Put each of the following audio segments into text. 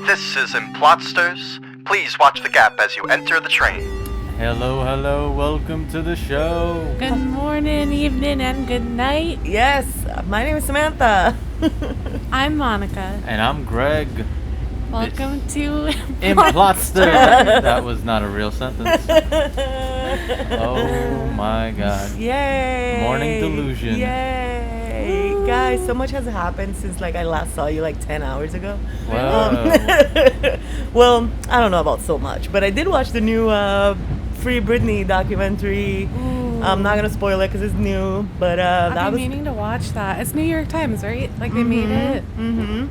This is Implotsters. Please watch the gap as you enter the train. Hello, welcome to the show. Good morning, evening, and good night. Yes, my name is Samantha. I'm Monica. And I'm Greg. Welcome to Implotsters. That was not a real sentence. Oh my god. Yay! Morning delusion. Yay! Woo. Guys, so much has happened since I last saw you 10 hours ago. Wow. Well, I don't know about so much, but I did watch the new Free Britney documentary. Ooh. I'm not gonna spoil it because it's new, but I've that been was meaning to watch that. It's New York Times, right? They made it. Mm-hmm.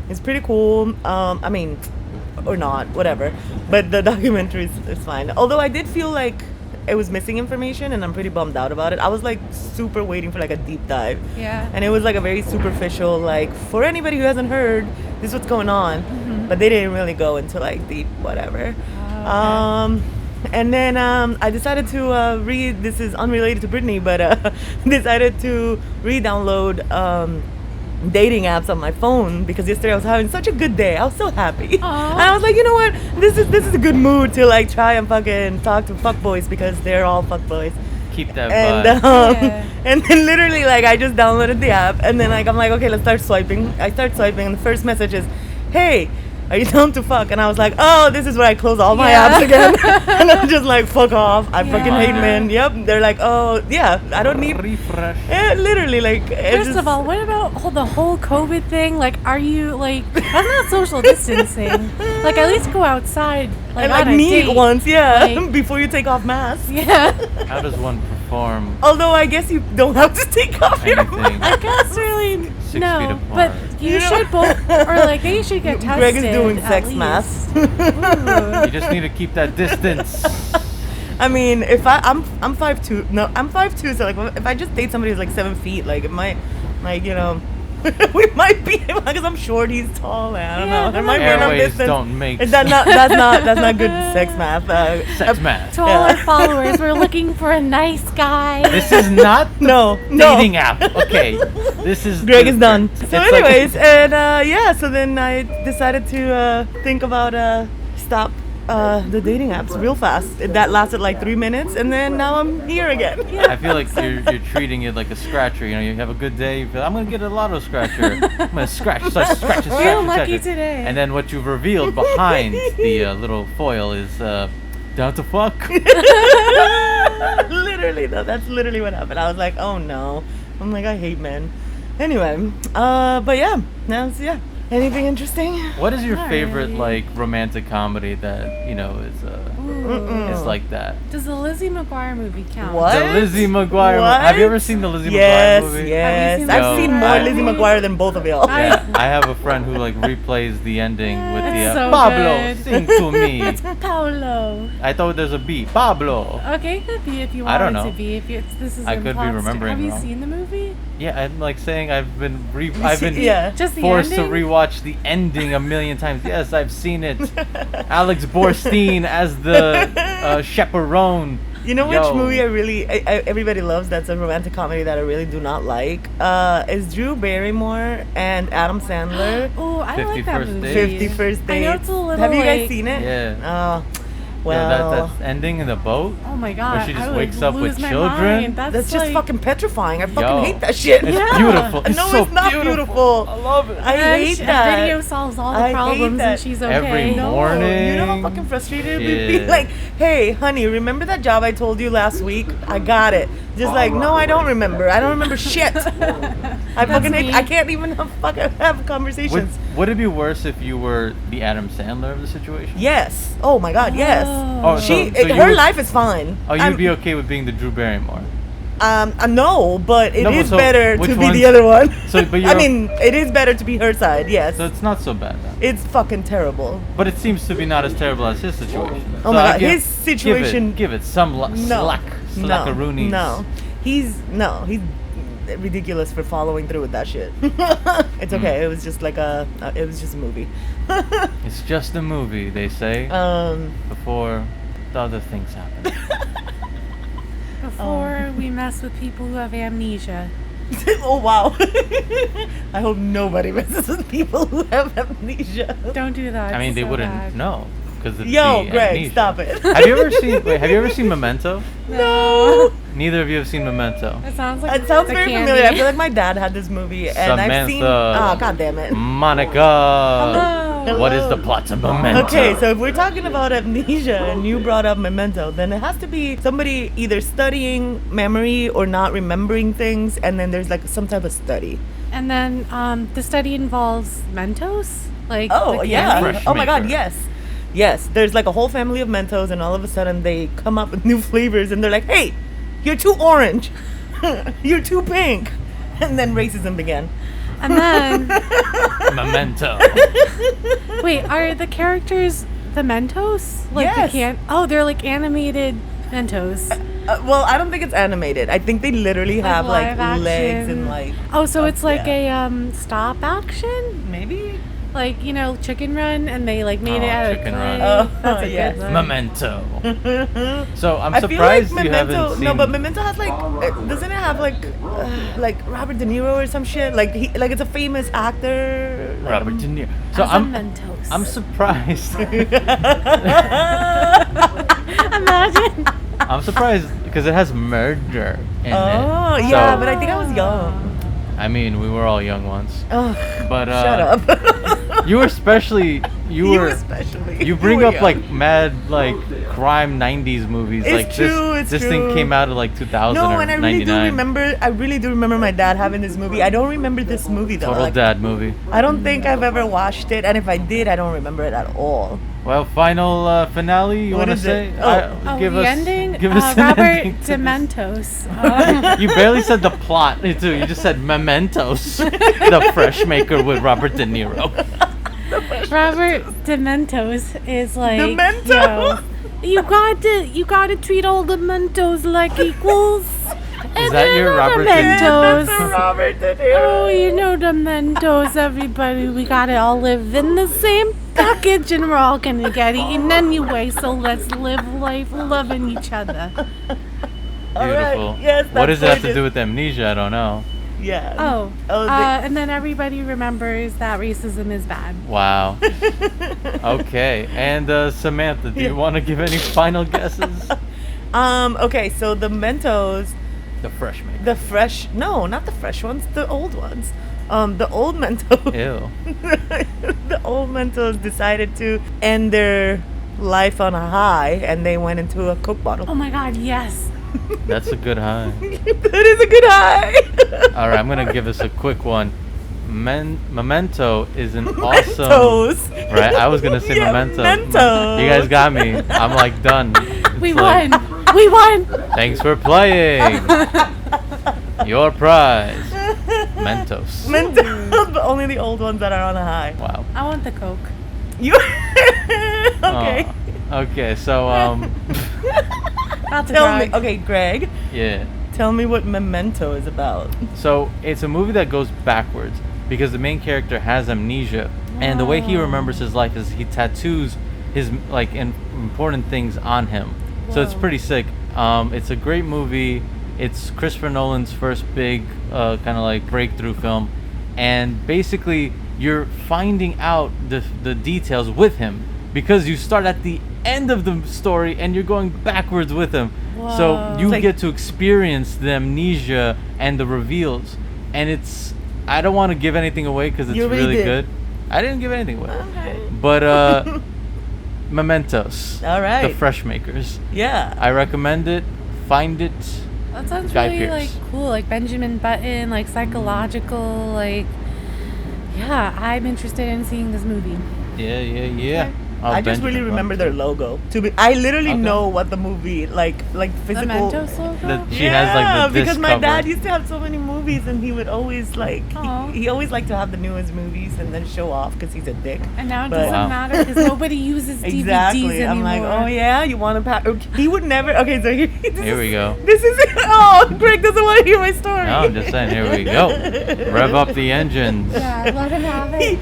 It's pretty cool. I mean, or not, whatever. But the documentary is fine. Although I did feel like it was missing information, and I'm pretty bummed out about it. I was super waiting for a deep dive. Yeah. And it was a very superficial, for anybody who hasn't heard, this is what's going on. Mm-hmm. But they didn't really go into deep whatever. Oh, okay. And then I decided to read, this is unrelated to Britney, but decided to re-download dating apps on my phone because yesterday I was having such a good day. I was so happy. Aww. And I was like, you know what? This is a good mood to try and fucking talk to fuckboys because they're all fuckboys. Keep that And vibe. Yeah. and then literally I just downloaded the app and then I'm like, okay, let's start swiping. I start swiping and the first message is, hey, are you down to fuck? And I was like, oh, this is where I close all my Yeah. apps again. And I'm just like, fuck off. I fucking hate Yeah. men. Yep. They're like, oh, yeah, I don't need... refresh. literally, First of all, what about the whole COVID thing? Are you that's not social distancing? At least go outside. and on a meet date. once, yeah, Like- before you take off masks. Yeah. How does one perform Although I guess you don't have to take off your anything? I guess really 6 feet no, apart? but you You know- should both, or you should get tested. Greg is doing at sex least. masks. You just need to keep that distance. I mean, if I'm 5'2", no, I'm 5'2", so if I just date somebody who's 7 feet, it might, we might be, because I'm short, he's tall, I don't know. There might be enough Airways distance. don't make That's not good sex math. sex math. To all our followers, we're looking for a nice guy. This is not the No. dating app. Okay. This is Greg is done. It's So anyways, and so then I decided to think about stop the dating apps real fast. That lasted 3 minutes, and then now I'm here again. I feel like you're treating it like a scratcher. You have a good day. You feel, I'm gonna get a lotto scratcher. I'm gonna scratch. Real lucky today. And then what you've revealed behind the little foil is down to fuck. Literally though, that's literally what happened. I was like, oh no. I'm like, I hate men. Anyway, but yeah, anything interesting? What is your Not favorite really. romantic comedy that is like that? Does the Lizzie McGuire movie count? What? The Lizzie McGuire. What? Have you ever seen the Lizzie Yes, McGuire movie? yes. Have you seen I've the seen Lizzie more McGuire Lizzie movie? McGuire than both of y'all. Yeah, I have a friend who replays the ending with the It's so Pablo, good. sing to me. It's Paolo. I thought there's a B. Pablo. Okay, could be if you I want don't it know. to be. This is I could be Implotsters. remembering Have you wrong. seen the movie? Yeah, I'm saying I've been Yeah. Just the forced ending? to rewatch the ending a million times. Yes, I've seen it. Alex Borstein as the chaperone. You know which Yo. movie everybody loves that's a romantic comedy that I really do not like? Is Drew Barrymore and Adam Sandler. Oh, I 50 like that First movie. Dates. 50 First I know Dates. it's a little Have you guys seen it? Yeah. Oh, well, Yeah, that's ending in the boat. Oh my god. she just I would wakes up with lose my children? mind. that's just fucking petrifying. I fucking Yo. hate that shit. It's Yeah. beautiful. No, It's so it's not beautiful. I love it. I hate that. Video solves all the I hate problems that. and she's okay. Every No, morning. you know how fucking frustrated we'd be? Yeah. Hey, honey, remember that job I told you last week? I got it. Just no, I don't remember. I don't remember shit. I fucking hate. me. I can't even have conversations. Would it be worse if you were the Adam Sandler of the situation? Yes. Oh my God. Yes. Oh, Her life is fine. Oh, you'd be okay with being the Drew Barrymore. No, but it No, but is so better which to be one's- the other one. So, but I mean, it is better to be her side. Yes. So it's not so bad then. It's fucking terrible. But it seems to be not as terrible as his situation. Oh So my I God, his situation- Give it some No. slackaroonies. No. He's ridiculous for following through with that shit. It's okay. It was just it was just a movie. It's just a movie, they say, before the other things happen. Before we mess with people who have amnesia. Oh wow. I hope nobody messes with people who have amnesia. Don't do that. I mean, it's they so wouldn't bad. know because it's Yo, the Greg, amnesia. stop it. Have you ever seen? Wait, have you ever seen Memento? No. Neither of you have seen Memento. It sounds like It sounds the very candy. familiar. I feel like my dad had this movie, and I've seen. Samantha. Oh, god damn it. Monica. Hello. What is the plot of Memento? Okay, so if we're talking about amnesia and you brought up Memento, then it has to be somebody either studying memory or not remembering things, and then there's like some type of study. And then the study involves Mentos? Like Oh, the yeah. candy? Fresh Oh my god, maker. yes. Yes, there's like a whole family of Mentos, and all of a sudden they come up with new flavors, and they're like, hey, you're too orange. You're too pink. And then racism began. And then Memento. wait, are the characters the Mentos? Like Yes. they're like animated Mentos. Well, I don't think it's animated. I think they literally Like have like live legs action. and like. Oh, so it's like yeah. a stop action? Maybe. Like, you know, Chicken Run, and they like made Oh, it out of Chicken clay. Run. Oh, That's a yes. good one. Memento. So I'm I feel surprised like you Memento. haven't seen. No, but Memento has like, doesn't it have like Robert De Niro or some shit? Like it's a famous actor. Like, Robert De Niro. So As a I'm Mentos. I'm surprised. Imagine. I'm surprised because it has murder in Oh it. yeah, So, but I think I was young. I mean, we were all young once. Oh, But shut up. you were especially you were especially. you bring were up young. like mad like crime 90s movies. It's like true, this it's this true. thing came out of like 2000 No, or and I really 99. I really do remember my dad having this movie. I don't remember this movie though. Total Like, dad movie. I don't think I've ever watched it, and if I did, I don't remember it at all. Well, final finale. You What want to is it? say? Oh, give the us ending? Give us an Robert ending to this. Dementos. You barely said the plot too. You just said Mementos, the fresh maker with Robert De Niro. Robert Dementos is like, Dementos? yo, you gotta treat all the Mentos like equals. Is that your Robert De Mentos? Niro? Robert De Oh, Niro. you know the Mentos, everybody. We gotta all live in the same package, and we're all gonna get eaten anyway. So let's live life loving each other. All right, Beautiful. yes, What that's does it have to gorgeous. do with amnesia? I don't know. Yeah. Oh, Oh, and then everybody remembers that racism is bad. Wow. Okay. And Samantha, do Yeah. you want to give any final guesses? Okay, so the Mentos, The fresh maker. the fresh, no, not the fresh ones, the old ones. The old Mentos. Ew. The old Mentos decided to end their life on a high, and they went into a Coke bottle. Oh my God, yes. That's a good high. That is a good high. All right, I'm gonna give us a quick one. Memento is an awesome. Mentos. Right, I was gonna say Yeah, Memento. Mentos. You guys got me. I'm like done. We It's like, won. We won. Thanks for playing. Your prize, Mentos. Mentos, but only the old ones that are on a high. Wow. I want the Coke. You okay? Okay, so About to Tell me, cry. okay, Greg. yeah. Tell me what Memento is about. So it's a movie that goes backwards because the main character has amnesia, and the way he remembers his life is he tattoos his like important things on him. So it's Whoa. pretty sick. It's a great movie. It's Christopher Nolan's first big kind of like breakthrough film, and basically you're finding out the details with him because you start at the end of the story and you're going backwards with him. So Whoa. you Like- get to experience the amnesia and the reveals, and it's I don't want to give anything away because it's You already really did. good. I didn't give anything away, Okay. but Mementos, All right. the fresh makers. Yeah. I recommend it. Find it. That sounds Guy really Pearce. like cool, like Benjamin Button, like psychological, like yeah. I'm interested in seeing this movie. Yeah. Oh, I just really Benjamin remember Button. their logo. I literally Okay. know what the movie like The physical. Mentos logo. The- She has, like, the disc because my cover. dad used to have so many movies, and he would always like Aw. he always liked to have the newest movies and then show off because he's a dick. And now it But- doesn't Wow. matter because nobody uses DVDs Exactly. anymore. I'm like, oh yeah, you want to pack? He would never. Okay, so Here we go. This is oh, Greg doesn't want to hear my story. No, I'm just saying. Here we go. Rev up the engines. Yeah, let him have it.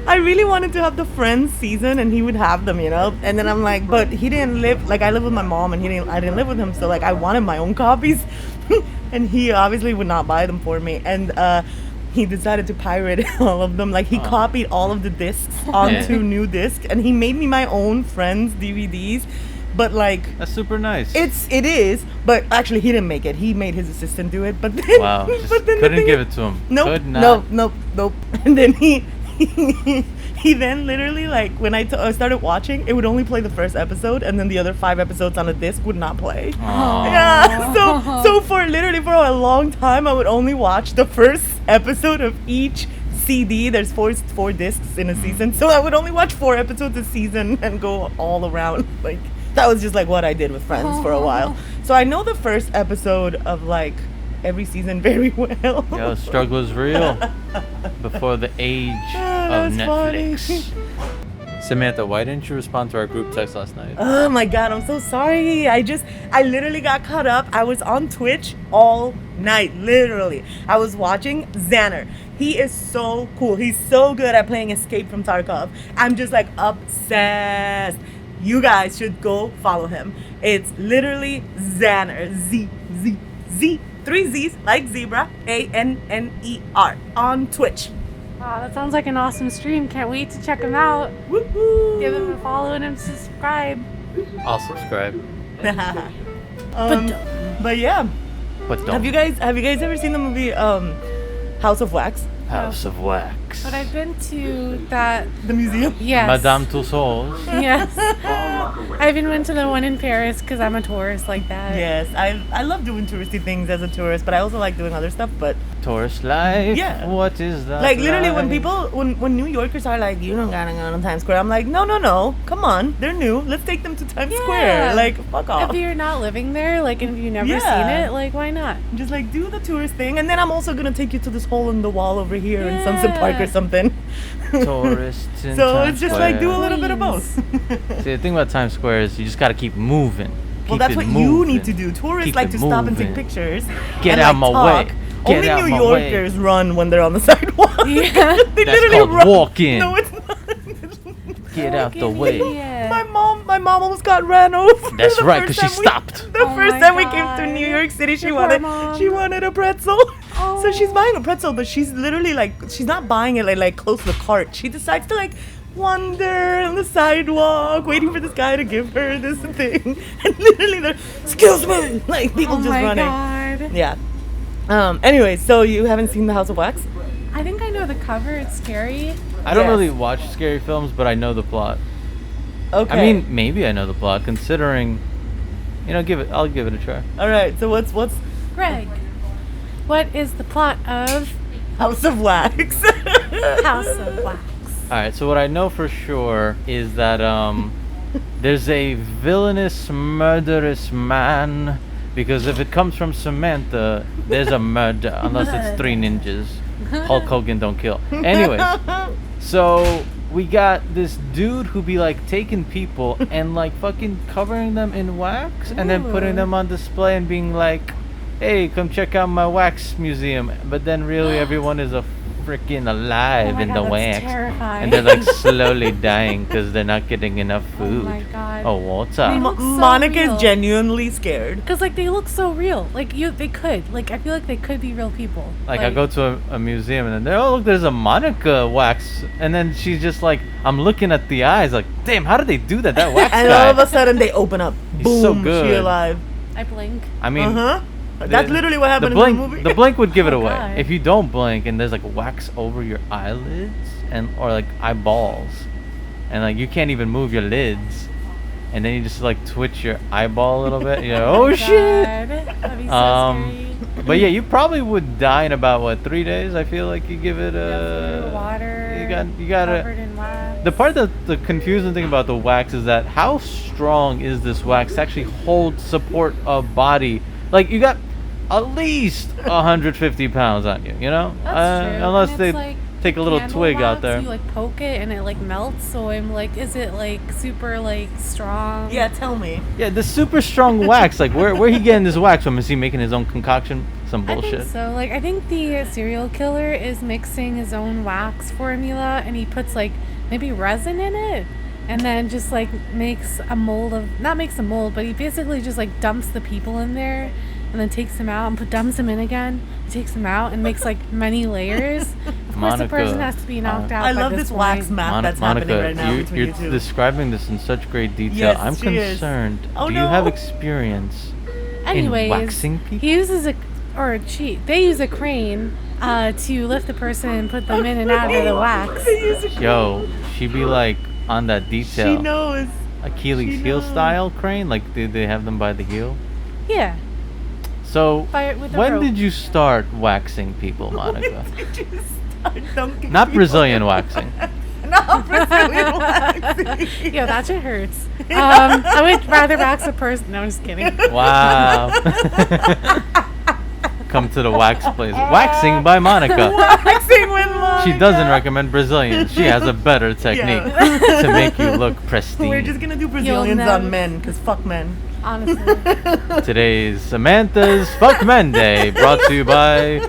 I really wanted to have the Friends season, and he would have them, you know. And then I'm like, but he didn't live. Like I live with my mom, and I didn't live with him, so like I wanted my own copies. and he obviously would not buy them for me. And he decided to pirate all of them. Like he copied all of the discs onto new discs, and he made me my own friends' DVDs. But like That's super nice. it is, but actually he didn't make it. He made his assistant do it. But then, Wow. Just but then the couldn't thing give is- it to him. Nope, Could not. nope. And then he then literally like when I started watching, it would only play the first episode, and then the other 5 episodes on a disc would not play. Aw. Yeah. So for a long time, I would only watch the first episode of each CD. There's four discs in a season, so I would only watch 4 episodes a season and go all around. Like that was just like what I did with Friends for a while. So I know the first episode of like every season very well. Yo, struggle is real. Before the age of that's funny. Netflix. Samantha, why didn't you respond to our group text last night? Oh my god, I'm so sorry. I literally got caught up. I was on Twitch all night, literally. I was watching Xander. He is so cool. He's so good at playing Escape from Tarkov. I'm just like obsessed. You guys should go follow him. It's literally Xander. Z. 3 Z's like zebra. ANNER on Twitch. Wow, that sounds like an awesome stream. Can't wait to check him out. Woohoo! Give him a follow and him subscribe. I'll subscribe. But yeah. But don't. Have you guys ever seen the movie House of Wax? House of Wax. But I've been to that. The museum? Yes. Madame Tussauds. Yes. I even went to the one in Paris because I'm a tourist like that. Yes, I love doing touristy things as a tourist, but I also like doing other stuff. But Tourist life. Yeah. What is that? like literally, when life? people, when New Yorkers are like, you don't gotta go to Times Square, I'm like, no, come on, they're new. Let's take them to Times Yeah. Square. Like, fuck off. If you're not living there, like, and if you've never Yeah. seen it, like, why not? Just like do the tourist thing, and then I'm also gonna take you to this hole in the wall over here in Sunset Park or Yeah. something. Tourists in So Times it's just Square. like do a little bit of Please. both. See, the thing about Times Square is you just gotta keep moving. Well, Keep that's it what you moving. need to do. Tourists Keep like it to stop and take moving. pictures. Get and, out like, my way. talk. Get Only out New my way. Yorkers run when they're on the sidewalk. Yeah. They That's literally called run. walking. No, it's not. Get out the Fucking way. idiot. My mom almost got ran over. That's the right, first 'cause she time we- stopped. The Oh first my time we came to God. New York City, she Your poor wanted mom. a pretzel. So she's buying a pretzel, but she's literally like she's not buying it like close to the cart. She decides to like wander on the sidewalk, waiting for this guy to give her this thing, and literally they're excuse me, like people Oh just my running. god. Yeah. Anyway, so you haven't seen The House of Wax? I think I know the cover. It's scary. I don't Yes. really watch scary films, but I know the plot. Okay. I mean, maybe I know the plot, considering, I'll give it a try. all right. So what's Greg, what is the plot of House of Wax? House of Wax? All right, so what I know for sure is that there's a villainous, murderous man. Because if it comes from Samantha, there's a murder. Unless it's 3 ninjas. Hulk Hogan don't kill. Anyways, so we got this dude who be like taking people and like fucking covering them in wax and then putting them on display and being like, hey, come check out my wax museum. But then really everyone is a freaking alive Oh my in God, the that's wax. terrifying. And they're like slowly dying because they're not getting enough food. Oh my God. Oh, what's They up? look so Monica real. is genuinely scared. Because like they look so real. Like they could. Like I feel like they could be real people. Like I go to a museum and then look, there's a Monica wax, and then she's just like, I'm looking at the eyes, like, damn, how did they do that? That wax And guy. all of a sudden they open up. He's Boom, so she good. alive. I blink. I mean, Uh-huh. That's literally what happened the blink, in the movie. The blink would give it Oh, away. God. If you don't blink and there's like wax over your eyelids or like eyeballs, and like you can't even move your lids, and then you just like twitch your eyeball a little bit. You're like, oh shit. God. That'd be so Um, scary. But yeah, you probably would die in about 3 days. I feel like you give it Yeah, water. you gotta. Covered in wax. The part that the confusing thing about the wax is that how strong is this wax to actually hold support a body? Like you got at least 150 pounds on you, That's true. Unless And they it's like take a little candle twig out wax, there. You like poke it and it like melts. So I'm like, is it like super like strong? Yeah, tell me. Yeah, the super strong wax. Like where he getting this wax from? Is he making his own concoction? Some I bullshit. think so. Like I think the serial killer is mixing his own wax formula, and he puts like maybe resin in it, and then just like makes a mold of not makes a mold, but he basically just like dumps the people in there, and then takes them out and dumps them in again. Takes them out and makes like many layers. Of course, the person has to be knocked out. I by love this wax map that's happening right now between you two. You're describing this in such great detail. Yes, I'm she is. concerned. Oh, Do no. you have experience in waxing people? He uses they use a crane to lift the person and put them in and out of the wax. Yo, she be like on that detail. She knows. Achilles heel style crane? Like, did they have them by the heel? Yeah. So, With a when rope. did you start waxing people, Monica? When did you start dunking Not people? Brazilian waxing. Not Brazilian waxing. Yeah, that shit hurts. I would rather wax a person. No, I'm just kidding. Wow. Come to the wax place. Waxing by Monica. Waxing with Monica. She doesn't recommend Brazilian. She has a better technique to make you look pristine. We're just gonna do Brazilians on men, because fuck men. Honestly. Today's Samantha's Fuck Men Day, brought to you by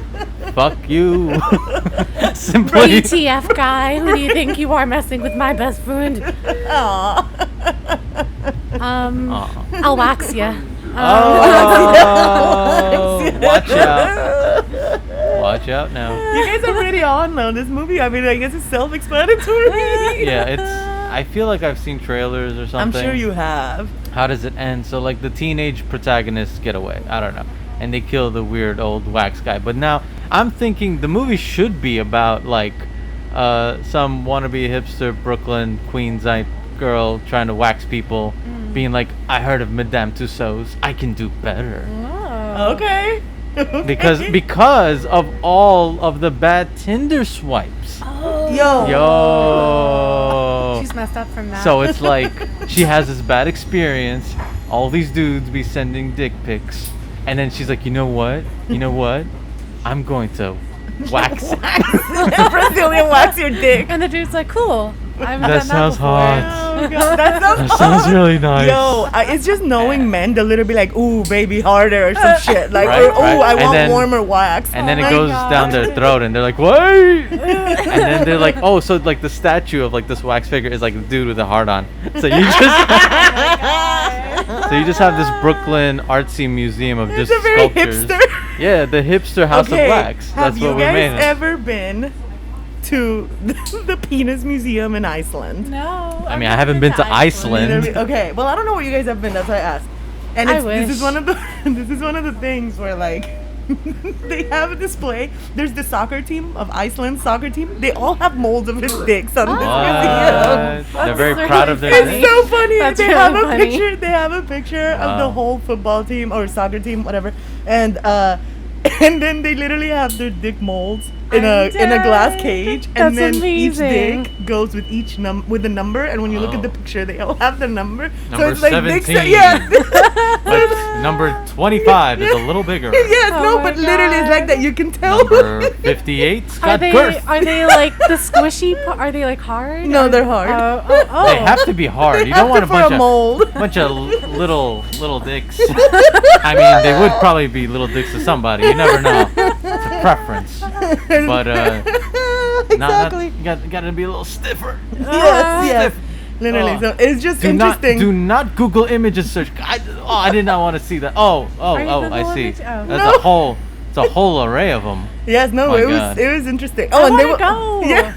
Fuck You. Simply. WTF guy, who do you think you are messing with my best friend? Aww. I'll wax ya. Oh, watch out. Watch out now. You guys are pretty on though. This movie, I mean, I guess it's self-explanatory. Yeah, I feel like I've seen trailers or I'm something. sure you have. How does it end? So like the teenage protagonists get away. I don't know. And they kill the weird old wax guy. But now I'm thinking the movie should be about like some wannabe hipster Brooklyn Queensite girl trying to wax people, being like, I heard of Madame Tussauds. I can do better. Oh. Okay. Because of all of the bad Tinder swipes. Yo. She's messed up from that. So it's like she has this bad experience. All these dudes be sending dick pics, and then she's like, you know what? I'm going to wax it. Brazilian wax your dick. And the dude's like, cool. I haven't That done sounds before. hot. Oh god, that That sounds really nice. Yo, it's just knowing men. They'll literally be like, "Ooh, baby, harder" or some shit. Like, Right, or, right. "Ooh, I And want then- warmer wax." And then Oh it my goes God. down their throat, and they're like, "Wait!" And then they're like, "Oh, so like the statue of like this wax figure is like the dude with a heart on." So you just have this Brooklyn artsy museum of It's just a very sculptures. hipster. Yeah, the hipster house of wax. Have That's you what we guys made it. ever been to the Penis Museum in Iceland? No. I mean, I haven't been to Iceland. Okay, well, I don't know where you guys have been. That's why I asked. And I this is wish. one of the things where like they have a display. There's the soccer team of Iceland's soccer team. They all have molds of his dicks on this museum. What? They're very That's proud of their really It's dick. so funny. That's They really have a funny. picture. They have a picture of the Wow. whole football team or soccer team, whatever, and then they literally have their dick molds in a glass cage, and That's then each amazing. dick goes with each with a number. And when you look at the Oh. picture, they all have the number. Number so it's like dicks. 17. Yeah. But number 25 is a little bigger. Yes, Oh no, my but literally it's like that. You can tell. Number 58 's Are got they girth. like the squishy are they like hard? No, Or- they're hard. Oh. They have to be hard. They You don't have want to a for bunch a of mold. little dicks. I mean, they would probably be little dicks to somebody. You never know. It's a preference. But Exactly. you got to be a little stiffer. Yes. Literally. Oh. So it's just Do interesting. not Google images search. I did not want to see that. Oh, you I Google see. image? Oh. That's a whole. It's a whole array of them. Yes, no, My it God. was interesting. I Oh, and they wanna were go. Yeah.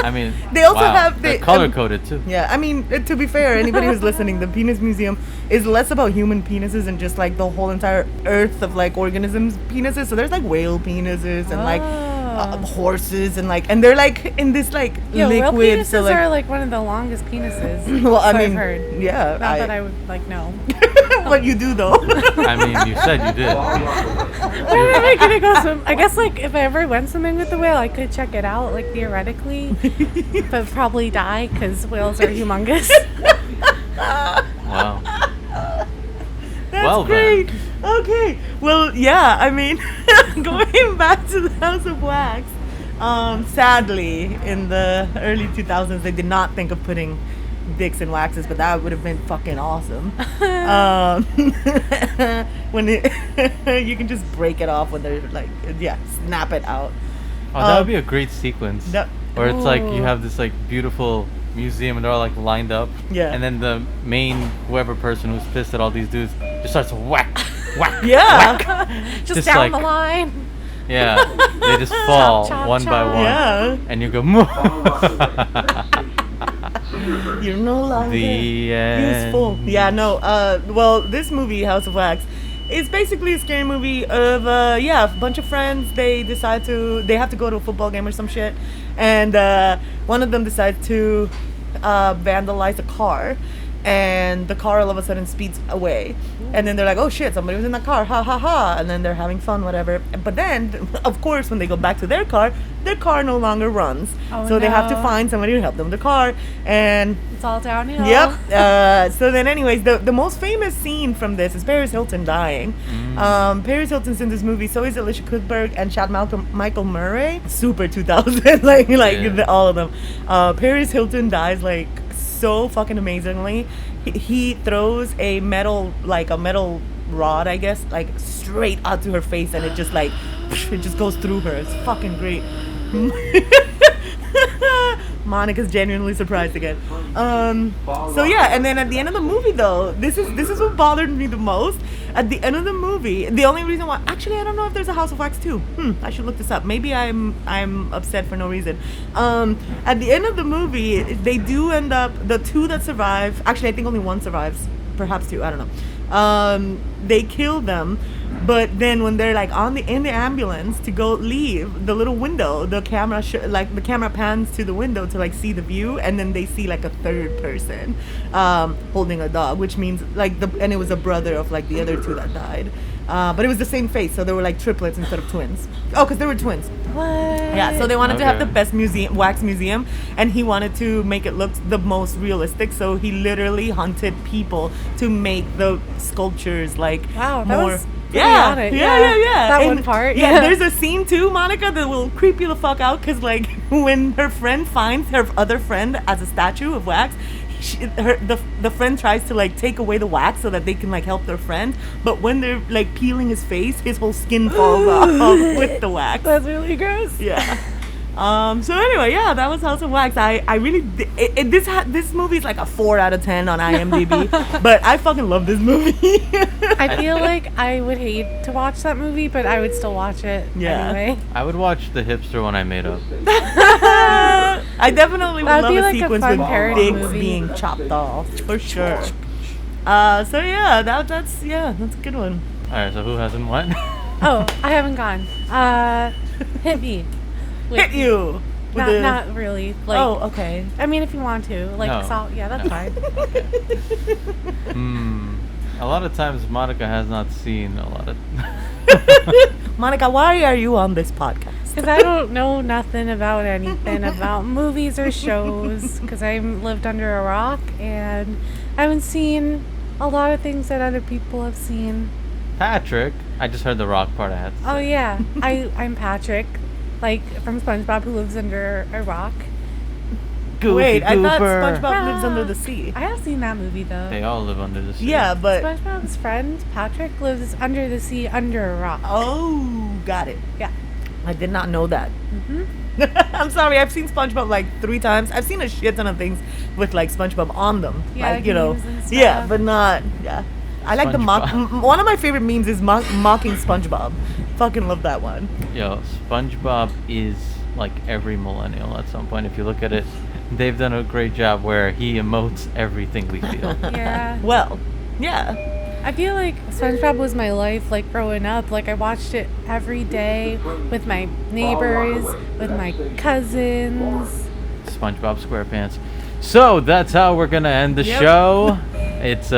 I mean, They also wow, have they're the, color coded too. Yeah, I mean, to be fair, anybody who's listening, the Penis Museum is less about human penises and just like the whole entire earth of like organisms' penises. So there's like whale penises and like horses and like, and they're like in this like Yeah, whale liquid. penises So like, are like one of the longest penises. well, I so mean, I've heard. yeah, Not that I would like know. what you do though. I mean, you said you did. Where am I gonna go swim? I guess like if I ever went swimming with the whale, I could check it out like theoretically, but probably die because whales are humongous. Wow. That's Well, great. then. Okay. Well, yeah. I mean, going back to the House of Wax. Sadly, in the early 2000s, they did not think of putting dicks in waxes, but that would have been fucking awesome. When you can just break it off when they're like, yeah, snap it out. Oh, that would be a great sequence. that- Where it's like you Ooh. have this like beautiful museum and they're all like lined up. Yeah. And then the main whoever person who's pissed at all these dudes just starts whack, Yeah. whack. Just down like, the line. Yeah, they just fall chop, one by chop. one. Yeah. And you go, You're no longer the end. useful. Yeah, no. Well, this movie, House of Wax, is basically a scary movie of a bunch of friends. They have to go to a football game or some shit, and one of them decides to vandalize a car. And the car all of a sudden speeds away, and then they're like, oh shit, somebody was in the car, ha ha ha, and then they're having fun, whatever. But then of course when they go back to their car no longer runs. So they have to no. find somebody to help them with the car. And It's all downhill. yep. So then anyways, the most famous scene from this is Paris Hilton dying. Paris Hilton's in this movie, so is Alicia Cuthbert and Chad Michael Murray. Super 2000, like Yeah. all of them. Paris Hilton dies like so fucking amazingly. He throws a metal rod, I guess, like straight out to her face, and it just like it just goes through her. It's fucking great. Monica's genuinely surprised again. So yeah, and then at the end of the movie though, this is what bothered me the most. At the end of the movie, the only reason why, actually I don't know if there's a House of Wax 2. I should look this up. Maybe I'm upset for no reason. At the end of the movie, they do end up, the two that survive, actually I think only one survives, perhaps two, I don't know. They kill them. But then when they're like in the ambulance to go leave, the little window, the camera the camera pans to the window to like see the view, and then they see like a third person holding a dog, which means and it was a brother of like the other two that died. But it was the same face, so they were like triplets instead of twins. Oh, because they were twins. What? Yeah, so they wanted to have Okay. the best wax museum, and he wanted to make it look the most realistic, so he literally hunted people to make the sculptures like Wow, that more. was pretty on it. Yeah. That And, one part. Yeah, Yeah. there's a scene too, Monica, that will creep you the fuck out, because like when her friend finds her other friend as a statue of wax, the friend tries to like take away the wax so that they can like help their friend, but when they're like peeling his face, his whole skin falls off with the wax. That's really gross. Yeah. So anyway, yeah, that was House of Wax. I really this movie is like a 4 out of 10 on IMDb, but I fucking love this movie. I feel like I would hate to watch that movie, but I would still watch it Yeah. anyway. I would watch the hipster one I made up. I definitely would That would love be a like a sequence fun with parody dicks movie. being chopped off for sure. So yeah, that's a good one. All right, so who hasn't won? Oh, I haven't gone. Hit me. With- Hit you. With Not really. Like, oh, okay. I mean, if you want to, like, No. salt. Yeah, that's No. fine. A lot of times Monica has not seen a lot of. Monica, why are you on this podcast? Because I don't know nothing about anything about movies or shows. Because I lived under a rock and I haven't seen a lot of things that other people have seen. Patrick, I just heard the rock part I had to say. Oh yeah, I'm Patrick, like from SpongeBob, who lives under a rock. Goofy Wait, I thought Goober. SpongeBob lives under the sea. I have seen that movie though. They all live under the sea. Yeah, but SpongeBob's friend Patrick lives under the sea under a rock. oh, got it. Yeah. I did not know that. Mhm. I'm sorry, I've seen SpongeBob like 3 times. I've seen a shit ton of things with like SpongeBob on them. Yeah, like, you know. memes and Yeah, stuff. but not. Yeah. I like the mock. One of my favorite memes is mocking SpongeBob. Fucking love that one. Yo, SpongeBob is like every millennial at some point. If you look at it, they've done a great job where he emotes everything we feel. Yeah. Well, yeah. I feel like SpongeBob was my life, like growing up. Like I watched it every day with my neighbors, with my cousins. SpongeBob SquarePants. So that's how we're gonna end the Yep. show. It's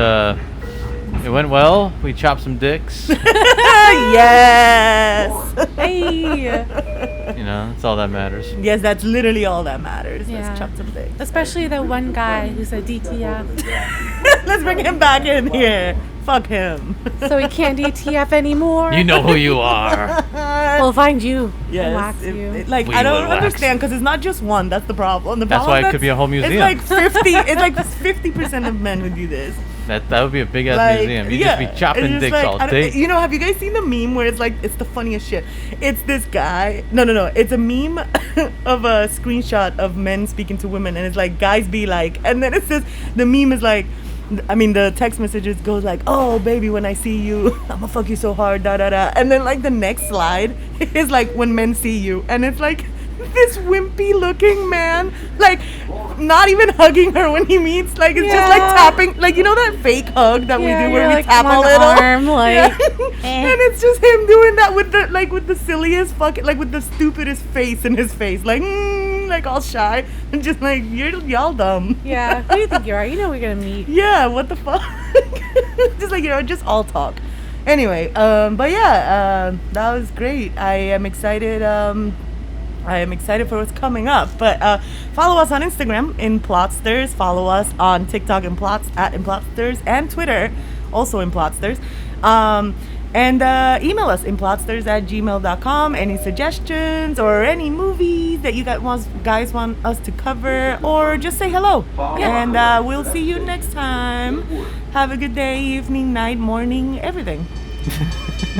it went well. We chopped some dicks. Yes. Hey. You know, that's all that matters. Yes, that's literally all that matters. Yeah. Let's chop some things. Especially the one guy who said DTF. Let's bring him back in here. Fuck him. So he can't DTF anymore. You know who you are. We'll find you. Yes, And wax you. like We I don't will wax. understand because it's not just one. That's the problem. The That's problem why it could be a whole museum. It's like 50. It's like 50% of men who do this. That would be a big ass Like, museum. You'd yeah, just be chopping it's just dicks like, all I don't- day. You know, have you guys seen the meme where it's like it's the funniest shit? It's this guy. No. It's a meme of a screenshot of men speaking to women, and it's like guys be like, and then it says the meme is like, I mean, the text messages goes like, "Oh, baby, when I see you, I'ma fuck you so hard, da da da." And then like the next slide is like when men see you, and it's like this wimpy looking man, like not even hugging her when he meets. Like it's just like Yeah. tapping, like you know that fake hug that Yeah, we do where you're we like tap a one little. arm, like, Yeah. eh. And it's just him doing that with the with the silliest fucking with the stupidest face in his face, like all shy and just like y'all dumb. Yeah. Who do you think you are? You know we're gonna meet. Yeah, what the fuck? Just like, just all talk. Anyway, but yeah, that was great. I am excited. I am excited for what's coming up. But follow us on Instagram, Implotsters. Follow us on TikTok, at Implotsters, and Twitter, also Implotsters. And email us, implotsters@gmail.com. Any suggestions or any movies that you guys want us to cover, or just say hello. And we'll see you next time. Have a good day, evening, night, morning, everything.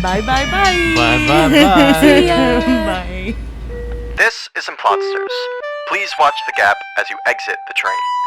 Bye, bye, bye. Bye, bye, bye. See ya. Bye. This is Implotsters. Please watch the gap as you exit the train.